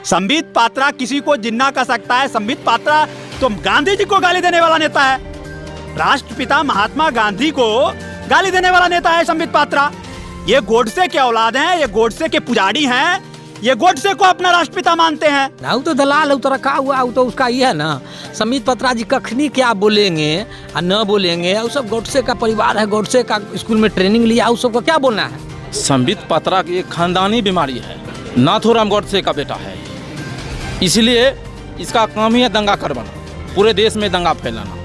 संबित पात्रा किसी को जिन्ना कह सकता है। संबित पात्रा तो गांधी जी को गाली देने वाला नेता है, राष्ट्रपिता महात्मा गांधी को गाली देने वाला नेता है संबित पात्रा। ये गोडसे के औलाद हैं, ये गोडसे के पुजारी हैं, ये गोडसे को अपना राष्ट्रपिता मानते हैं। ना तो दलाल तो रखा हुआ तो उसका ये है ना, संबित पात्रा जी कखनी क्या बोलेंगे और न बोलेंगे, वो सब गोडसे का परिवार है, गोडसे का स्कूल में ट्रेनिंग लिया, उस सबको क्या बोलना है। संबित पात्रा की एक खानदानी बीमारी है, नाथूराम गोडसे का बेटा है, इसलिए इसका काम ही है दंगा करवाना, पूरे देश में दंगा फैलाना।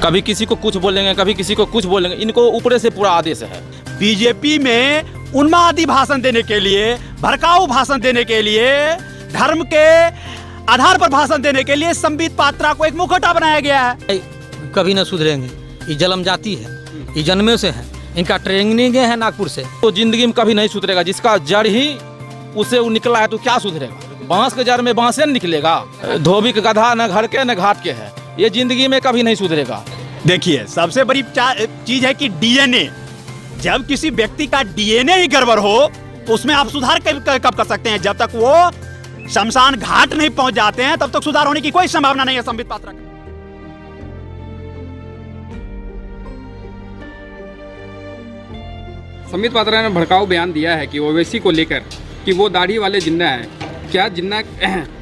कभी किसी को कुछ बोलेंगे, कभी किसी को कुछ बोलेंगे, इनको ऊपर से पूरा आदेश है। बीजेपी में उन्मादी भाषण देने के लिए, भड़काऊ भाषण देने के लिए, धर्म के आधार पर भाषण देने के लिए संबित पात्रा को एक मुखौटा बनाया गया है। कभी न सुधरेंगे, ये जन्म जाती है, ये जन्मे से है, इनका ट्रेनिंग है नागपुर से। तो जिंदगी में कभी नहीं सुधरेगा, जिसका जड़ ही उसे वो निकला है तो क्या सुधरेगा। बांस के जड़ में बांसे निकलेगा, धोबी का गधा न घर के न घाट के है, ये जिंदगी में कभी नहीं सुधरेगा। देखिए सबसे बड़ी चीज है कि डीएनए, जब किसी व्यक्ति का डीएनए ही गड़बड़ हो तो उसमें आप सुधार कब कर सकते हैं। जब तक वो शमशान घाट नहीं पहुंच जाते हैं तब तक सुधार होने की कोई संभावना नहीं है संबित पात्रा का। संबित पात्रा ने भड़काऊ बयान दिया है कि ओवैसी को लेकर कि वो दाढ़ी वाले जिन्ना है। क्या जिन्ना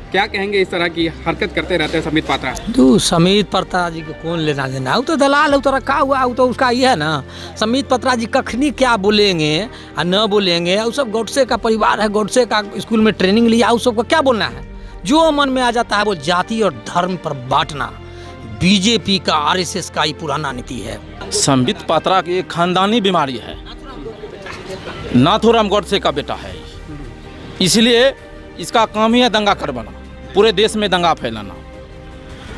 क्या कहेंगे इस तरह की हरकत करते रहते हैं संबित पात्रा? तो संबित पात्रा जी को कौन लेना देना, वो तो दलाल तो रखा हुआ, वो तो उसका ये है ना, संबित पात्रा जी कखनी क्या बोलेंगे और न बोलेंगे, वो सब गोडसे का परिवार है, गोडसे का स्कूल में ट्रेनिंग लिया, उस सबको क्या बोलना है। जो मन में आ जाता है वो जाति और धर्म पर बांटना बीजेपी का, आरएसएस का ही पुराना नीति है। संबित पात्रा की एक खानदानी बीमारी है, नाथूराम गोडसे का बेटा है, इसलिए इसका काम ही है दंगा करवाना, पूरे देश में दंगा फैलाना।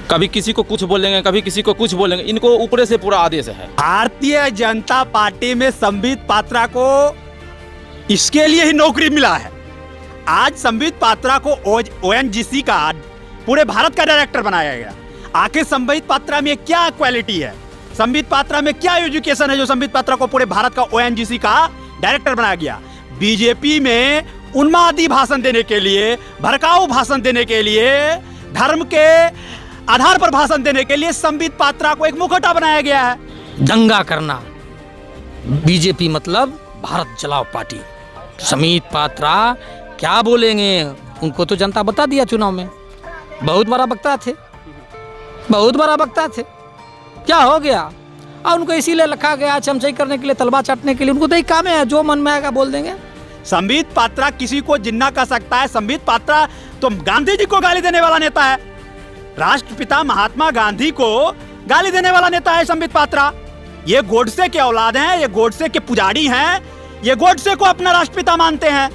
कभी किसी को कुछ बोलेंगे, कभी किसी को कुछ बोलेंगे, इनको ऊपर से पूरा आदेश है। भारतीय जनता पार्टी में संबित पात्रा को इसके लिए ही नौकरी मिला है। आज संबित पात्रा को ओएनजीसी का पूरे भारत का डायरेक्टर बनाया गया। आखिर संबित पात्रा में क्या क्वालिटी है, संबित पात्रा में क्या एजुकेशन है जो संबित पात्रा को पूरे भारत का ओएनजीसी का डायरेक्टर बनाया गया। बीजेपी में उन्मादी भाषण देने के लिए, भड़काऊ भाषण देने के लिए, धर्म के आधार पर भाषण देने के लिए संबित पात्रा को एक मुखौटा बनाया गया है। दंगा करना, बीजेपी मतलब भारत चलाओ पार्टी। संबित पात्रा क्या बोलेंगे उनको तो जनता बता दिया चुनाव में, बहुत बड़ा वक्ता थे, बहुत बड़ा वक्ता थे, क्या हो गया। और उनको इसीलिए रखा गया चमचाई करने के लिए, तलवा चाटने के लिए, उनको तो एक काम है, जो मन में आएगा बोल देंगे। संबित पात्रा किसी को जिन्ना कह सकता है। संबित पात्रा तो गांधी जी को गाली देने वाला नेता है, राष्ट्रपिता महात्मा गांधी को गाली देने वाला नेता है संबित पात्रा। ये गोडसे के औलाद हैं, ये गोडसे के पुजारी हैं, ये गोडसे को अपना राष्ट्रपिता मानते हैं।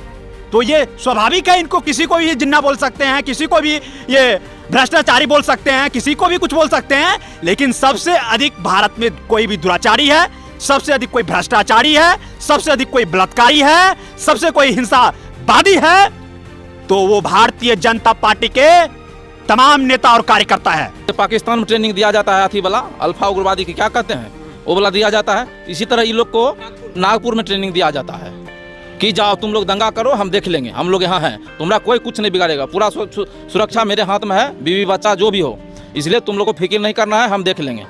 तो ये स्वाभाविक है, इनको किसी को भी जिन्ना बोल सकते हैं, किसी को भी ये भ्रष्टाचारी बोल सकते हैं, किसी को भी कुछ बोल सकते हैं, लेकिन सबसे अधिक भारत में कोई भी दुराचारी है, सबसे अधिक कोई भ्रष्टाचारी है, सबसे अधिक कोई बलात्कारी है, सबसे कोई हिंसावादी है, तो वो भारतीय जनता पार्टी के तमाम नेता और कार्यकर्ता है। पाकिस्तान में ट्रेनिंग दिया जाता है, हाथी वाला अल्फा उग्रवादी की क्या कहते हैं, वो वाला दिया जाता है। इसी तरह इन लोग को नागपुर में ट्रेनिंग दिया जाता है कि जाओ तुम लोग दंगा करो, हम देख लेंगे, हम लोग यहाँ हैं, तुम्हारा कोई कुछ नहीं बिगाड़ेगा, पूरा सुरक्षा मेरे हाथ में है, बीवी बच्चा जो भी हो, इसलिए तुम लोग को फिक्र नहीं करना है, हम देख लेंगे।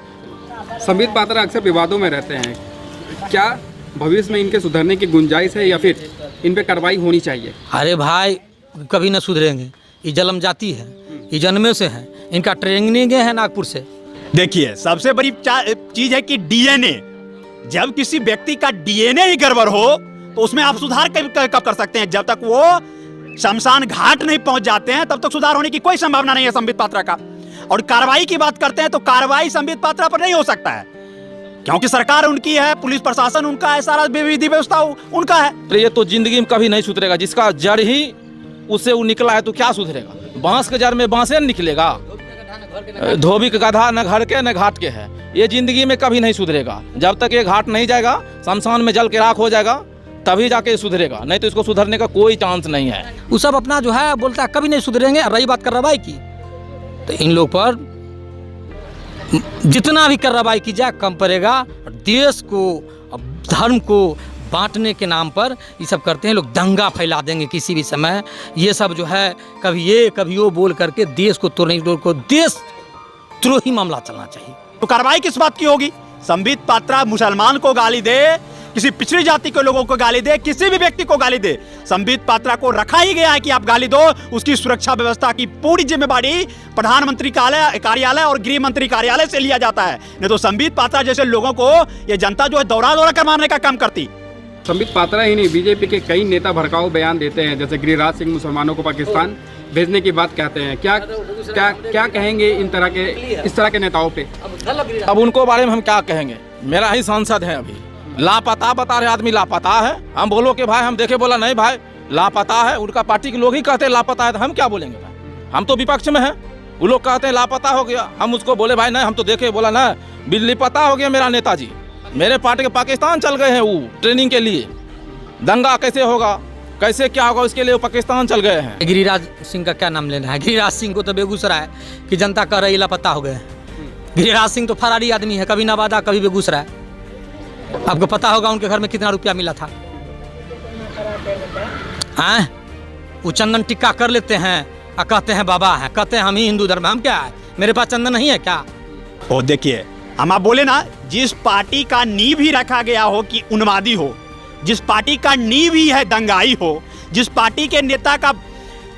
संबित पात्रा अक्सर विवादों में रहते हैं, क्या भविष्य में इनके सुधरने की गुंजाइश है या फिर इन पे कार्रवाई होनी चाहिए? अरे भाई कभी न सुधरेंगे, ये जन्म जाती है, ये जन्मे से है, इनका ट्रेनिंग है नागपुर से। देखिए सबसे बड़ी चीज है कि डीएनए, जब किसी व्यक्ति का डीएनए ही गड़बड़ हो तो उसमें आप सुधार कब कर सकते हैं। जब तक वो शमशान घाट नहीं पहुंच जाते हैं तब तक सुधार होने की कोई संभावना नहीं है संबित पात्रा का। और कार्रवाई की बात करते हैं तो कार्रवाई संबित पात्रा पर नहीं हो सकता है, क्योंकि सरकार उनकी है, पुलिस प्रशासन उनका है, सारा विधि व्यवस्था उनका है। तो ये तो जिंदगी में कभी नहीं सुधरेगा, जिसका जड़ ही उसे वो निकला है तो क्या सुधरेगा। बांस के जड़ में बांसे निकलेगा, धोबी का गधा न घर के न घाट के है, ये जिंदगी में कभी नहीं सुधरेगा। जब तक ये घाट नहीं जाएगा, शमशान में जल के राख हो जाएगा, तभी जाके सुधरेगा, नहीं तो इसको सुधरने का कोई चांस नहीं है। वो सब अपना जो है बोलता है कभी नहीं सुधरेंगे। रही बात कार्रवाई की, तो इन लोग पर जितना भी कार्रवाई की जाए कम पड़ेगा। देश को, धर्म को बांटने के नाम पर ये सब करते हैं लोग। दंगा फैला देंगे किसी भी समय। ये सब जो है कभी ये कभी वो बोल करके देश को देशद्रोही मामला चलना चाहिए। तो कार्रवाई किस बात की होगी? संबित पात्रा मुसलमान को गाली दे, किसी पिछड़ी जाति के लोगों को गाली दे, किसी भी व्यक्ति को गाली दे, संबित पात्रा को रखा ही गया है कि आप गाली दो। उसकी सुरक्षा व्यवस्था की पूरी जिम्मेदारी प्रधानमंत्री कार्यालय और गृह मंत्री कार्यालय से लिया जाता है। नहीं तो संबित पात्रा जैसे लोगों को ये जनता जो है दौड़ा दौड़ा कर मारने का काम करती। संबित पात्रा ही नहीं, बीजेपी के कई नेता भड़काऊ बयान देते हैं, जैसे गिरिराज सिंह मुसलमानों को पाकिस्तान भेजने की बात कहते हैं। क्या कहेंगे इस तरह के नेताओं पे? अब उनको बारे में हम क्या कहेंगे? मेरा ही सांसद है, अभी लापता बता रहे आदमी लापता है। हम बोलो कि भाई हम देखे, बोला नहीं भाई लापता है। उनका पार्टी के लोग ही कहते हैं लापता है, तो हम क्या बोलेंगे भाई? हम तो विपक्ष में हैं। वो लोग कहते हैं लापता हो गया, हम उसको बोले भाई नहीं हम तो देखे, बोला ना बिल्ली पता हो गया मेरा नेताजी। मेरे पार्टी के पाकिस्तान चल गए हैं वो ट्रेनिंग के लिए। दंगा कैसे होगा, कैसे क्या होगा, उसके लिए वो पाकिस्तान चल गए हैं। गिरिराज सिंह का क्या नाम लेना है? गिरिराज सिंह को तो बेगूसराय की जनता कह रही लापता हो गए। गिरिराज सिंह तो फरारी आदमी है, कभी नवादा कभी बेगूसराय। आपको पता होगा उनके घर में कितना रुपया मिला था। हाँ, वो चंदन टिक्का कर लेते हैं और कहते हैं बाबा हैं, कहते हैं हम ही हिंदू धर्म। हम क्या है, मेरे पास चंदन नहीं है क्या? ओ देखिए, हम आप बोले ना, जिस पार्टी का नींव ही रखा गया हो कि उन्मादी हो, जिस पार्टी का नींव ही है दंगाई हो, जिस पार्टी के नेता का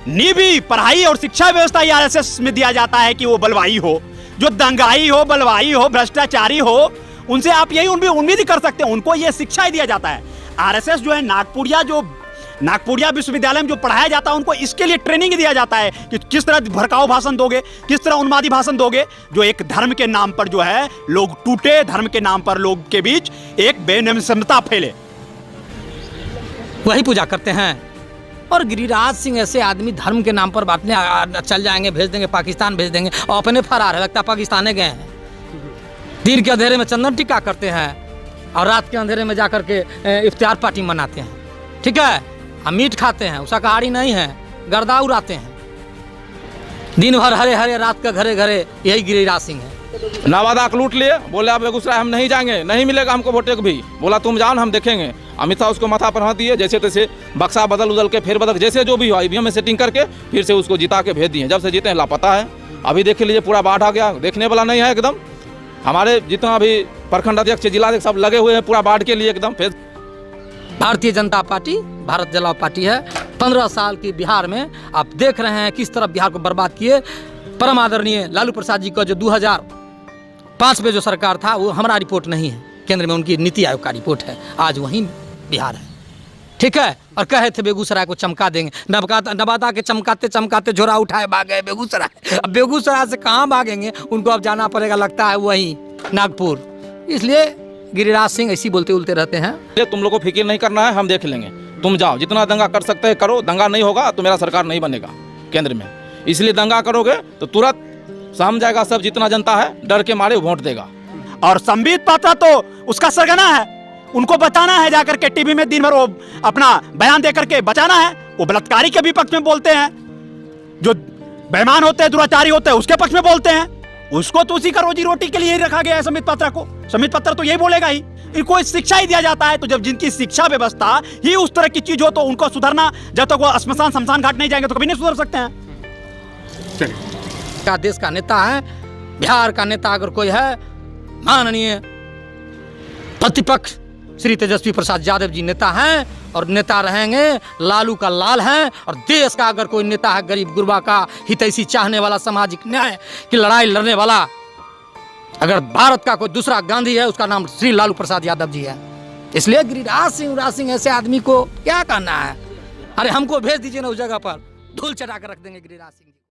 नींव ही पढ़ाई और शिक्षा व्यवस्था आरएसएस में दिया जाता है कि वो बलवाई हो, जो दंगाई हो, बलवाई हो, भ्रष्टाचारी हो, उनसे आप यही उम्मीद ही कर सकते हैं। उनको ये शिक्षा ही दिया जाता है। आरएसएस जो है नागपुरिया विश्वविद्यालय में जो पढ़ाया जाता है, उनको इसके लिए ट्रेनिंग दिया जाता है कि किस तरह भड़काऊ भाषण दोगे, किस तरह उन्मादी भाषण दोगे, जो एक धर्म के नाम पर जो है लोग टूटे, धर्म के नाम पर लोग के बीच एक बेनमसमता फैले, वही पूजा करते हैं। और गिरिराज सिंह ऐसे आदमी धर्म के नाम पर बांटने चल जाएंगे, भेज देंगे पाकिस्तान, भेज देंगे और अपने फरार है, लगता पाकिस्तान गए हैं। दिन के अंधेरे में चंदन टिक्का करते हैं और रात के अंधेरे में जाकर के इफ्तियार पार्टी मनाते हैं। ठीक है, हम मीट खाते हैं, शाकाहारी नहीं है, गर्दा उड़ाते हैं दिन भर, हरे हरे रात का घरे घरे, यही गिरिराज सिंह है। नवादा को लूट लिए, बोले आप बेगूसराय हम नहीं जाएंगे, नहीं मिलेगा हमको वोटे भी। बोला तुम जाओ हम देखेंगे। अमित शाह उसको माथा पहना दिए, जैसे तैसे बक्सा बदल के फिर बदल जैसे जो भी हो ईवीएम में सेटिंग करके फिर से उसको जिता के भेज दिए। जब से जीते हैं लापता है। अभी देख लीजिए पूरा बाढ़ आ गया, देखने वाला नहीं है एकदम। हमारे जितना अभी प्रखंड अध्यक्ष, जिला अध्यक्ष सब लगे हुए हैं पूरा बाढ़ के लिए एकदम। फिर भारतीय जनता पार्टी भारत जलाओ पार्टी है। 15 साल की बिहार में आप देख रहे हैं किस तरह बिहार को बर्बाद किए। परम आदरणीय लालू प्रसाद जी का जो 2005 में जो सरकार था, वो हमारा रिपोर्ट नहीं है, केंद्र में उनकी नीति आयोग का रिपोर्ट है। आज वहीं बिहार है। ठीक है, और कहे थे बेगूसराय को चमका देंगे। नवादा के चमकाते चमकाते झोरा उठाए भाग गए बेगूसराय। अब बेगूसराय से कहाँ भागेंगे, उनको अब जाना पड़ेगा, लगता है वहीं नागपुर। इसलिए गिरिराज सिंह ऐसी बोलते उलते रहते हैं। तुम लोग को फिक्र नहीं करना है, हम देख लेंगे। तुम जाओ, जितना दंगा कर सकते हैं करो। दंगा नहीं होगा तो मेरा सरकार नहीं बनेगा केंद्र में। इसलिए दंगा करोगे तो तुरंत समझ जाएगा सब, जितना जनता है डर के मारे वोट देगा। और संबित पात्रा तो उसका सरगना है, उनको बताना है जाकर के टीवी में दिन भर वो अपना बयान देकर के बचाना है। वो बलात्कारी के भी पक्ष में बोलते हैं, जो बेईमान होते हैं, दुराचारी होते हैं, उसके पक्ष में बोलते हैं। उसको तो उसी का रोजी रोटी के लिए ही रखा गया है संबित पात्रा को। संबित पात्रा तो यही बोलेगा ही, इनको शिक्षा ही दिया जाता है। तो जब जिनकी शिक्षा व्यवस्था ही उस तरह की चीज हो, तो उनको सुधरना, जब तक वो शमशान घाट नहीं जाएंगे तो कभी नहीं सुधर सकते हैं। क्या देश का नेता है, बिहार का नेता अगर कोई है, माननीय प्रतिपक्ष श्री तेजस्वी प्रसाद यादव जी नेता हैं और नेता रहेंगे। लालू का लाल हैं। और देश का अगर कोई नेता है, गरीब गुरबा का हितैषी चाहने वाला, सामाजिक न्याय की लड़ाई लड़ने वाला, अगर भारत का कोई दूसरा गांधी है, उसका नाम श्री लालू प्रसाद यादव जी है। इसलिए गिरिराज सिंह ऐसे आदमी को क्या कहना है? अरे हमको भेज दीजिए ना उस जगह पर, धूल चटा कर रख देंगे गिरिराज सिंह।